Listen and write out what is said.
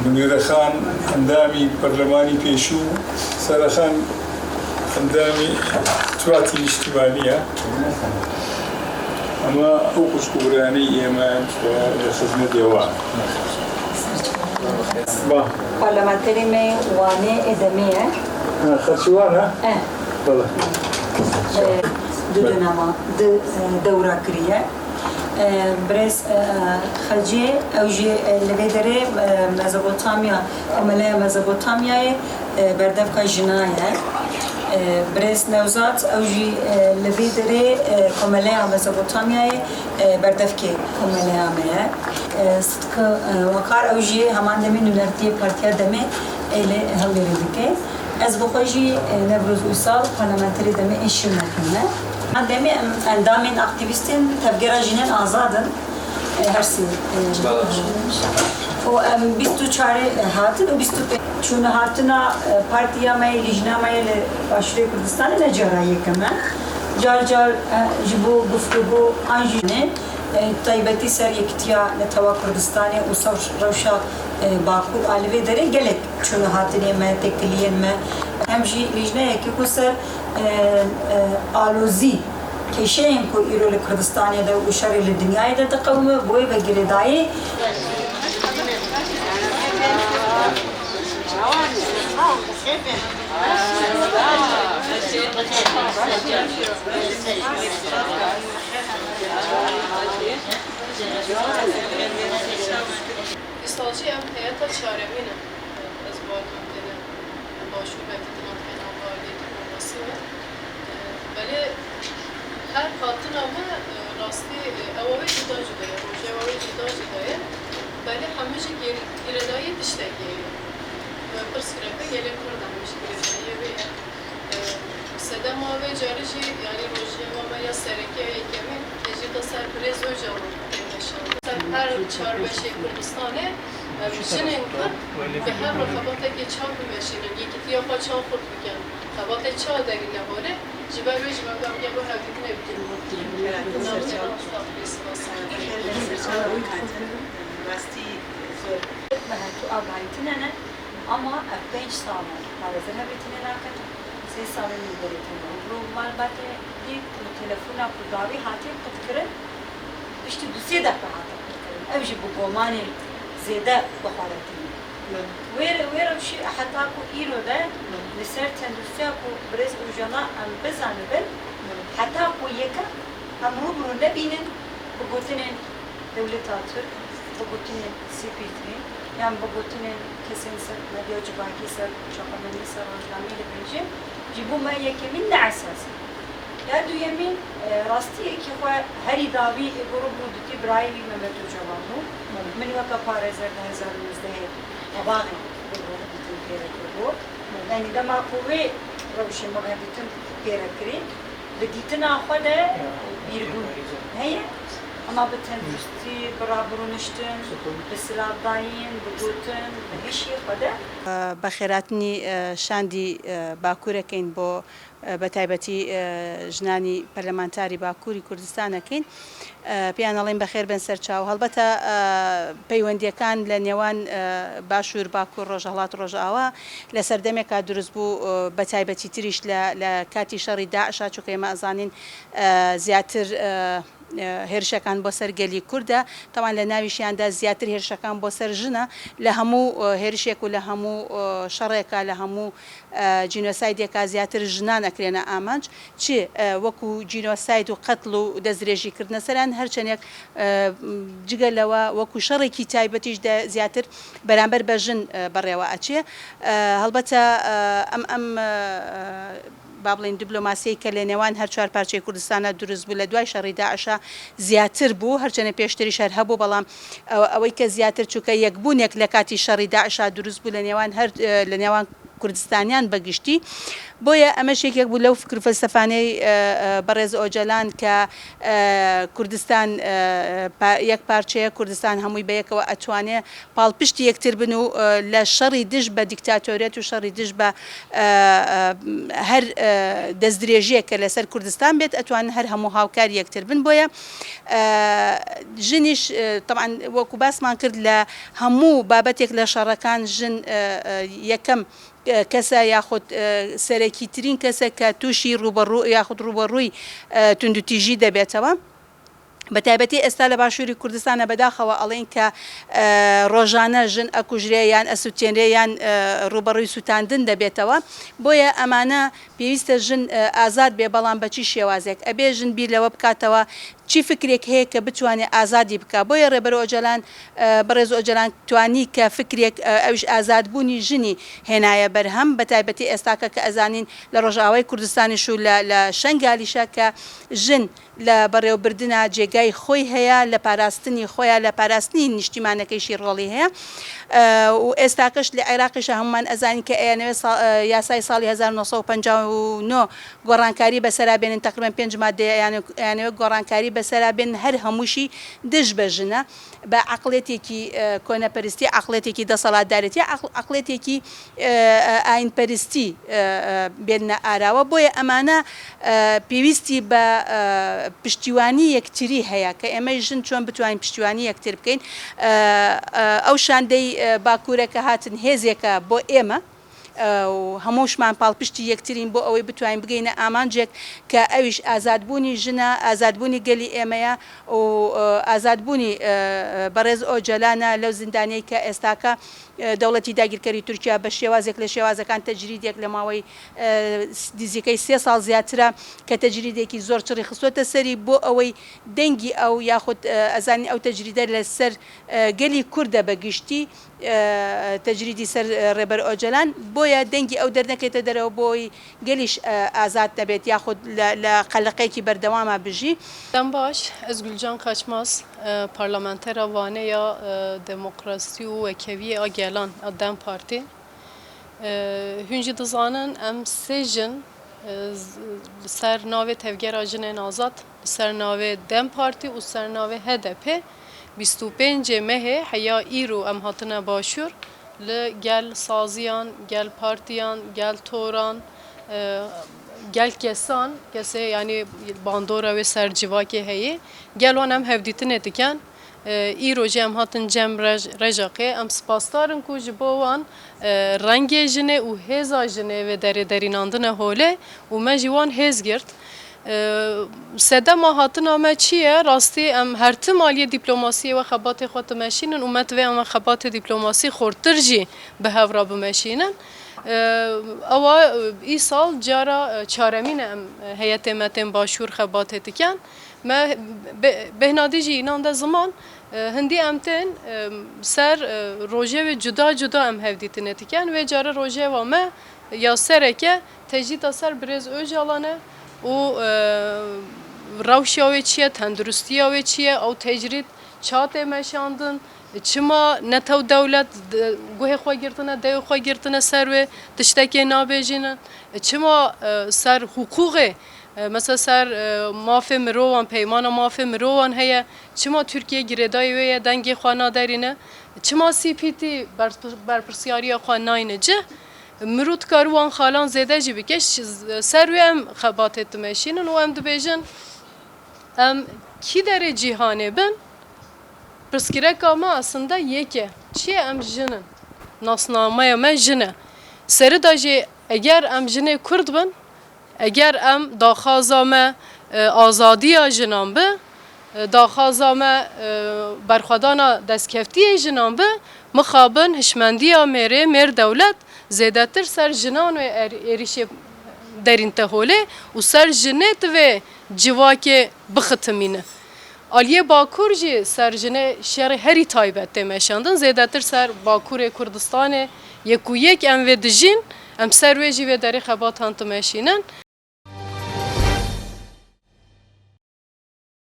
منيرة خان اندامي برلماني بيشو، سارة خان اندامي تواتي الاجتماعية. أما أوقش كوراني إيمان خدمة ديوان. برلمانتري مي واني إدمية. خرشوانا؟ والله. دورة كريه. برس خلجي أوجي لبيدري مزبوطاميا كمالية مزبوطاميا بردفق جناية. برس نوزات أوجي لبيدري كمالية مزبوطاميا بردفق كمالية مية. صدق وقار أوجي همان دمي نورتي بارتيا دمي إلى هولي ربكي. از بخوجي نبرز وصال برلمانتري دمي إيش مكانه. دمي اندامين اكتيفيستين تفجير جنين آزادن هرسي و بیستو چهار هاتن و بیستو چون هاتنا پارتیا مای لجنه مای لباشوری کردستان نجارایی کمه جار جار جبو گفتگو آنجونه طیبتی سر یکتیا لتوا کردستانی و سوش روشا باکو آلوی داره گلک چون هاتنی ما تکلیین ما همچی لجنه یکی کسر آلوزی كيشين كو يرو لكردستان ده وشر للدنيا ده تقوم بوي بجري داي استاذي ام حياة شارمينا اسبوع كنتنا باشو بتتنا كان عبالي ومسيرة بله هر خاطر ما راستی اولی جدا جدایه روزه اولی جدا جدایه بله همه چی گردایی دشتگیه و پرس کرده گله کرد همه چی گرداییه و سده ما و جارشی یعنی روزه ما یا سرکی یا کمی جدا سرپرز و جوان نشان هر چهار بشه کردستانه میشنن کرد به هر رقابت که چهار میشنن یکی تیا پا چهار خود میکن رقابت چهار داری نباره جبال ويش ما قام يبغى هذيك نبتين بهاتو أبعيتنا أنا أما أبيج صامر هذا ذهبتنا لكن 3 سال من بريتنا برو مال باتي ديك تلفونا كداري هاتي تفكرن بشتي دوسي دقة هاتي تفكرن أبجي بقوماني زيادة بحالتي وير شيء حتى أكو إيرو ده لسر تندرسيا أكو برز وجنا أم بزانه بل حتى أكو يكا هم روبرو نبينن بقولتنن دولة ترك بقولتنن CP3 يعني بقولتنن كسين سر مديو جباكي سر شقمني سر رجلامي لبنجي جيبوا ما يكي من أساس يا دو يمين راستي كي هو هري داوي غروب ودتي برايلي ممتو جوابو من وقت بارزر هزار مزدهر طباغي بتن بيرك الروح يعني ده ما قوي روش ما بتن بيرك كري بديتنا خدا بيرجون هي أما بتن بستي برابرو نشتن بسلاب داين بجوتن بهشي خدا بخيراتني شاندي باكوركين بو بەتایبەتی ژنانی پەرلەمانتاری باکووری کوردستانەکەین پیانەڵێن بەخێر بن سەرچاو هەڵبەتە پەیوەندیەکان لە نێوان باشوور باکوور ڕۆژهەڵات ڕۆژئاوا لە سەردەمێکا دروست بوو بەتایبەتی تریش لە کاتی شەڕی داعشا چونکە ئێمە ئەزانین زیاتر هێرشەکان بۆ سەر گەلی کووردە تاوان لە ناویشیاندا زیاتر هێرشەکان بۆ سەر ژنە لە هەموو هێرشێک و لە هەموو شەڕێکە لە هەموو جینۆسایدێکا زیاتر ژنان ئەکرێنە ئامانج چی وەکو جینۆساید و قەتڵ و دەستدرێژیکردنە سەران هەرچەندێک جگە لەوە وەکو شەڕێکی تایبەتیش زیاتر بەرامبەر بە ژن بەڕێوە ئەچێ هەڵبەتە ئەم با بڵین دیبلۆماسی کە لە نێوان هەر چوار پارچەی کوردستانە دروست بوو لە دوای شەڕی داعشا زیاتر بوو هەرچەنە پێشتری شەر هەبوو بەڵام ئەوەی کە زیاتر چووکە یەکبوونێک لە کاتی شەڕی داعشا دروست بوو لە نێوان کوردستانیان بەگشتی بۆیە ئەمەش یەکێک بوو لەو فکر فەلسەفانەی بەڕێز ئۆجەلان کە کوردستان یەک پارچەیە کوردستان هەمووی بەیەکەوە ئەتوانێ پاڵپشتی یەکتر بن و لە شەڕی دژ بە دیکتاتۆریەت و شەڕی دژ بە هەر دەستدرێژیە کە لەسەر کوردستان بێت ئەتوانن هەر هەموو هاوکار یەکتر بن بۆیە ژنیش طبعا وەکو باسمان کرد لە هەموو بابەتێک لە شەڕەکان ژن یەکەم کەسە یاخود سەرەکیترین کەسە کە تووشی ڕوبەڕوو یاخود ڕوبەڕووی توندوتیژی دەبێتەوە بە تایبەتی ئێستا لە باشووری کوردستانە بەداخەوە ئەڵێن کە ڕۆژانە ژن ئەکوژرێ یان ئەسووتێنرێ یان ڕوبەڕووی سووتاندن دەبێتەوە بۆیە ئەمانە پێویستە ژن ئازاد بێ بەڵام بەچی شێوازێک ئەبێ ژن بیر لەوە بکاتەوە چی فکرێک هەیە کە بتوانێت ئازادی بکە بۆیە ڕێبەر ئۆجەلان بەڕێز ئۆجەلان توانی کە فکرێک ئەوش ئازادبوونی ژنی هێنایە بەرهەم بە تایبەتی ئێستاکە کە ئەزانین لە ڕۆژاوای کوردستانیش و لە شەنگالیشە کە ژن لە بەڕێوەبردنە جێگای خۆی هەیە لە پاراستنی خۆیان لە پاراستنی نیشتیمانەکەیشی ڕۆڵی هەیە و ئێستاکەش لە عێراقیشە هەمومان ئەزانین کە یاسای ساڵی 1959 گۆڕانکاری بەسەرابێنن تقریبا 5 مادەیانەوە گۆڕانکاری بەسەرابێن هەر هەمووشی دژ بەژنە بە عقلێتێکی کۆنەپەرستی عقلێتێکی دەسەڵاتدارێتی عقلێتێکی ئاینپەرستی بێنە ئاراوە بۆیە ئەمانە پێویستی بە پشتیوانی یەکتری هەیە کە ئێمە ژن چۆن بتوانین پشتیوانی یەکتر بکەین ئەو شاندەی باکوورەکە هاتن هێزێکە بۆ ئێمە هەمووشمان پاڵپشتی یەکترین بۆ ئەوەی بتوانین بگەینە ئامانجێک کە ئەویش ئازادبوونی ژنە ئازادبوونی گەلی ئێمەیە و ئازادبوونی بەڕێز ئۆجەلانە لەو زیندانەی کە ئێستاکە دەوڵەتی داگیرکەری تورکیا بە شێوازێک لە شێوازەکان تەجریدێک لە ماوەی دیزیکەی 3 ساڵ زیاترە کە تەجریدێکی زۆر چڕی خستۆتە سەری بۆ ئەوەی دەنگی ئەو یاخود ئەزانی ئەو تەجریدە لەسەر گەلی کووردە بەگشتی تەجریدی سەر ڕێبەر ئۆجەلان بۆیە دەنگی ئەو دەرنەکەێتە دەرەوە بۆی گەلیش ئازاد دەبێت یاخود لە قەلقەیەکی بەردەوامە بژی دەم باش ئەس گولجان قاچماس پارلەمانتەرە وانەیە دموکراسی و وەکەویە ئاگێلان دەم پارتی هونجی دەزانن ئەم سێ ژن سەر ناوێ تەڤگەرا ژنên azad سەر ناوێ دەم پارتی و سەر ناوێ HDP 25 mehê heya îro em hatine başûr li gel saziyan gel partiyan gel toran gel kesan kesê yanî bandora wê ser civakê heye gel wan em hevdîtinê dikin îro jî em hatin cem rejaqê em spasdarin ku ji bo wan rengê jinê û hêza jinê vê derê derînandine holê û me jî wan hêz girt sedema hatina me çi ye rastî em her tim aliyê dîplomasiyê we xebatê xwe dimeşînin û me divê em xebatê dîplomasî xortir jî bi hevra bimeşînin ewa îsal cara çaremîn em heyetê me tên başûr xebatê dikin me bêhnadî jî înan de ziman hindî em tên ser rojê wê cuda cuda em hevdîtinê dikin wê cara rojeva me ya sereke tecrîda ser birêz Öcalan e û rewşa wê çi ye tendurustiya wê çi ye ew tecrîd çatê meşandin çima netew dewlet guhê xwe girtine deyê xwe girtine ser wê tiştekê nabêjînin çima ser hukûqê mesela ser mafê mirovan peymana mafê mirovan heye çima Türkiye girêdayê wê ye dengê xwe naderîne çima CPT berpirsyariya xwe nayîne cih mirû dikarî wan xalan zêde jî bike ser wê em xebatê dimeşînin û em dibêjin em kî derê cîhanê bin pirsgirêka me aslında yek e çi ye em jinin nasnameya me jin e serî da jî eger em jinê Kurd bin eger em daxwaza me azadiya jinan bi daxwaza me berxwedana destkeftiyê jinan bi mixabin hişmendiya mêrê mêr dewlet zêdetir ser jinan wê êrişê derîn te holê û ser jinê divê civakê bixitimîne. Aliyê Bakur jî ser jinê şerê herî taybet tê meşandin zêdetir ser Bakurê Kurdistanê yek û yek em vê dijîn em ser wê jî vê derê xebatan dimeşînin